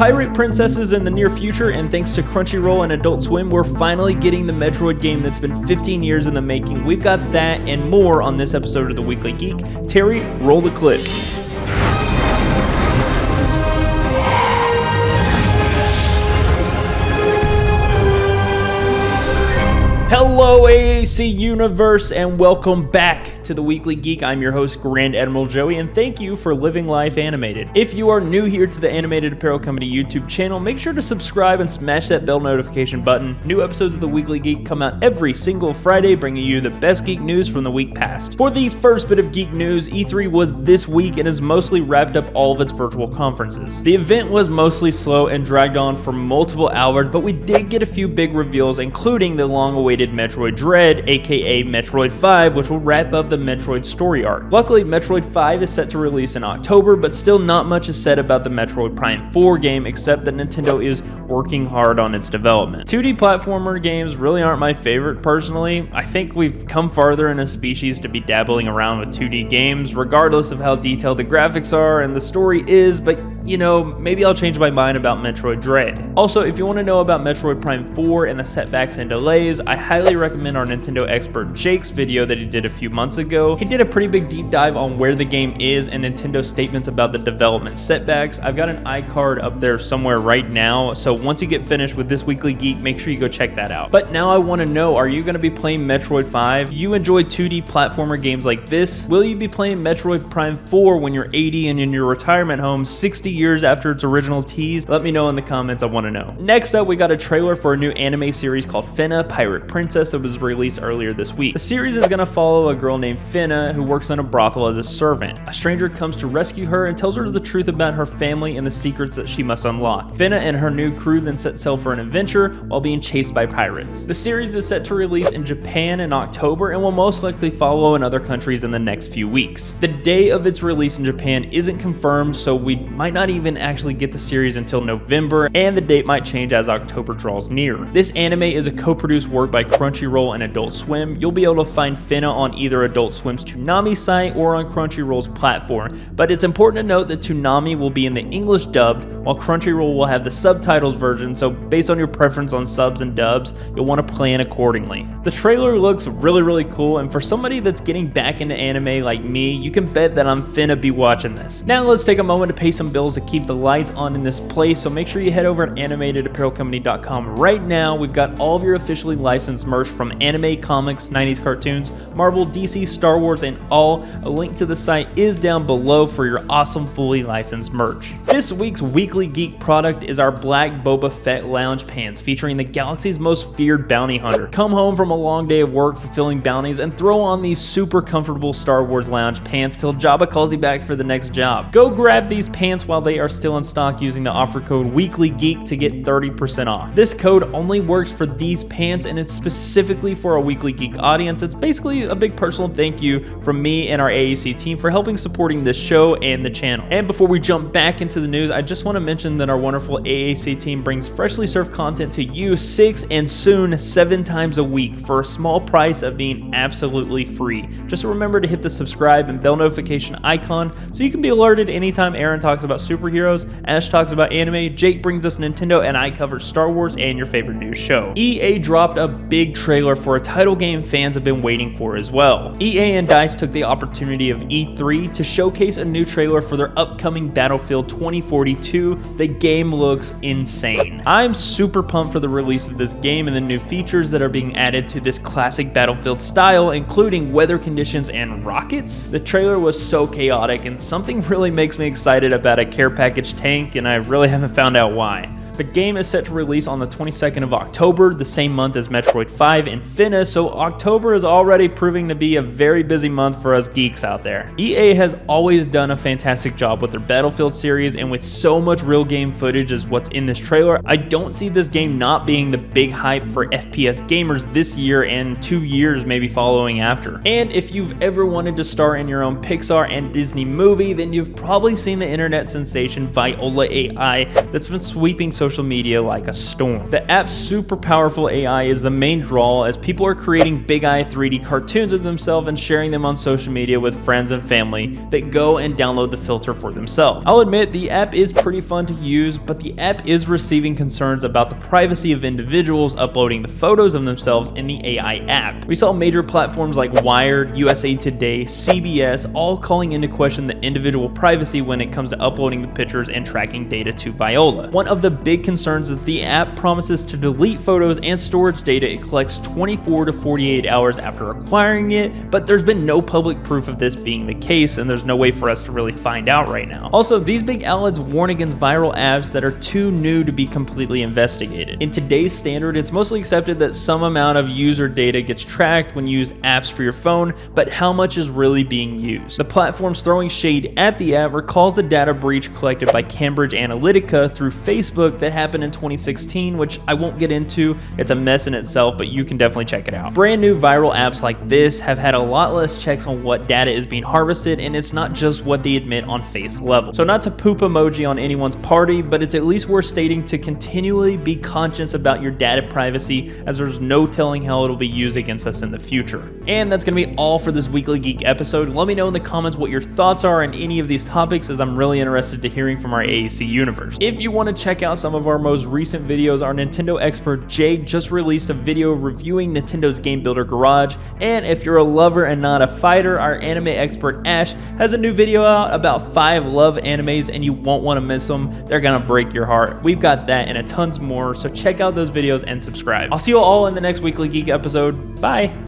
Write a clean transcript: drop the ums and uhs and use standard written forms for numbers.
Pirate princesses in the near future, and thanks to Crunchyroll and Adult Swim, we're finally getting the Metroid game that's been 15 years in the making. We've got that and more on this episode of The Weekly Geek. Terry, roll the clip. Hello AAC Universe, and welcome back to The Weekly Geek. I'm your host, Grand Admiral Joey, and thank you for living life animated. If you are new here to the Animated Apparel Company YouTube channel, make sure to subscribe and smash that bell notification button. New episodes of The Weekly Geek come out every single Friday, bringing you the best geek news from the week past. For the first bit of geek news, E3 was this week and has mostly wrapped up all of its virtual conferences. The event was mostly slow and dragged on for multiple hours, but we did get a few big reveals, including the long-awaited Metroid Dread, aka Metroid 5, which will wrap up the Metroid story arc. Luckily, Metroid 5 is set to release in October, but still not much is said about the Metroid Prime 4 game, except that Nintendo is working hard on its development. 2D platformer games really aren't my favorite personally. I think we've come farther in a species to be dabbling around with 2D games, regardless of how detailed the graphics are and the story is, but you know, maybe I'll change my mind about Metroid Dread. Also, if you want to know about Metroid Prime 4 and the setbacks and delays, I highly recommend our Nintendo expert Jake's video that he did a few months ago. He did a pretty big deep dive on where the game is and Nintendo's statements about the development setbacks. I've got an iCard up there somewhere right now, so once you get finished with this Weekly Geek, make sure you go check that out. But now I want to know, are you going to be playing Metroid 5? You enjoy 2D platformer games like this? Will you be playing Metroid Prime 4 when you're 80 and in your retirement home 60 years after its original tease? Let me know in the comments, I want to know. Next up, we got a trailer for a new anime series called Fena, Pirate Princess, that was released earlier this week. The series is going to follow a girl named Fena who works in a brothel as a servant. A stranger comes to rescue her and tells her the truth about her family and the secrets that she must unlock. Fena and her new crew then set sail for an adventure while being chased by pirates. The series is set to release in Japan in October and will most likely follow in other countries in the next few weeks. The day of its release in Japan isn't confirmed, so we might not even actually get the series until November, and the date might change as October draws near. This anime is a co-produced work by Crunchyroll and Adult Swim. You'll be able to find Fena on either Adult Swim's Toonami site or on Crunchyroll's platform, but it's important to note that Toonami will be in the English dubbed, while Crunchyroll will have the subtitles version, so based on your preference on subs and dubs, you'll want to plan accordingly. The trailer looks really cool, and for somebody that's getting back into anime like me, you can bet that I'm finna be watching this. Now let's take a moment to pay some bills to keep the lights on in this place, so make sure you head over at animatedapparelcompany.com right now. We've got all of your officially licensed merch from anime, comics, 90s cartoons, Marvel, DC, Star Wars, and all. A link to the site is down below for your awesome fully licensed merch. This week's Weekly Geek product is our black Boba Fett lounge pants featuring the galaxy's most feared bounty hunter. Come home from a long day of work fulfilling bounties and throw on these super comfortable Star Wars lounge pants till Jabba calls you back for the next job. Go grab these pants while they are still in stock using the offer code WeeklyGeek to get 30% off. This code only works for these pants, and it's specifically for our Weekly Geek audience. It's basically a big personal thank you from me and our AAC team for helping supporting this show and the channel. And before we jump back into the news, I just want to mention that our wonderful AAC team brings freshly served content to you 6 and soon 7 times a week for a small price of being absolutely free. Just remember to hit the subscribe and bell notification icon so you can be alerted anytime Aaron talks about superheroes, Ash talks about anime, Jake brings us Nintendo, and I cover Star Wars and your favorite news show. EA dropped a big trailer for a title game fans have been waiting for as well. EA and DICE took the opportunity of E3 to showcase a new trailer for their upcoming Battlefield 2042. The game looks insane. I'm super pumped for the release of this game and the new features that are being added to this classic Battlefield style, including weather conditions and rockets. The trailer was so chaotic, and something really makes me excited about a care package tank, and I really haven't found out why. The game is set to release on the 22nd of October, the same month as Metroid 5 and Fena, so October is already proving to be a very busy month for us geeks out there. EA has always done a fantastic job with their Battlefield series, and with so much real game footage as what's in this trailer, I don't see this game not being the big hype for FPS gamers this year and 2 years maybe following after. And if you've ever wanted to star in your own Pixar and Disney movie, then you've probably seen the internet sensation Voila AI that's been sweeping social media like a storm. The app's super powerful AI is the main draw, as people are creating big eye 3D cartoons of themselves and sharing them on social media with friends and family that go and download the filter for themselves. I'll admit the app is pretty fun to use, but the app is receiving concerns about the privacy of individuals uploading the photos of themselves in the AI app. We saw major platforms like Wired, USA Today, CBS all calling into question the individual privacy when it comes to uploading the pictures and tracking data to Voila. One of the big concerns is the app promises to delete photos and storage data it collects 24 to 48 hours after acquiring it, but there's been no public proof of this being the case, and there's no way for us to really find out right now. Also, these big outlets warn against viral apps that are too new to be completely investigated. In today's standard, it's mostly accepted that some amount of user data gets tracked when you use apps for your phone, but how much is really being used? The platform's throwing shade at the app recalls the data breach collected by Cambridge Analytica through Facebook that happened in 2016, which I won't get into. It's a mess in itself, but you can definitely check it out. Brand new viral apps like this have had a lot less checks on what data is being harvested, and it's not just what they admit on face level. So not to poop emoji on anyone's party, but it's at least worth stating to continually be conscious about your data privacy, as there's no telling how it'll be used against us in the future. And that's going to be all for this Weekly Geek episode. Let me know in the comments what your thoughts are on any of these topics, as I'm really interested to hearing from our AAC universe. If you want to check out some of our most recent videos, our Nintendo expert Jake just released a video reviewing Nintendo's Game Builder Garage, and if you're a lover and not a fighter, our anime expert Ash has a new video out about 5 love animes, and you won't want to miss them. They're gonna break your heart. We've got that and a tons more, so check out those videos and subscribe. I'll see you all in the next Weekly Geek episode. Bye!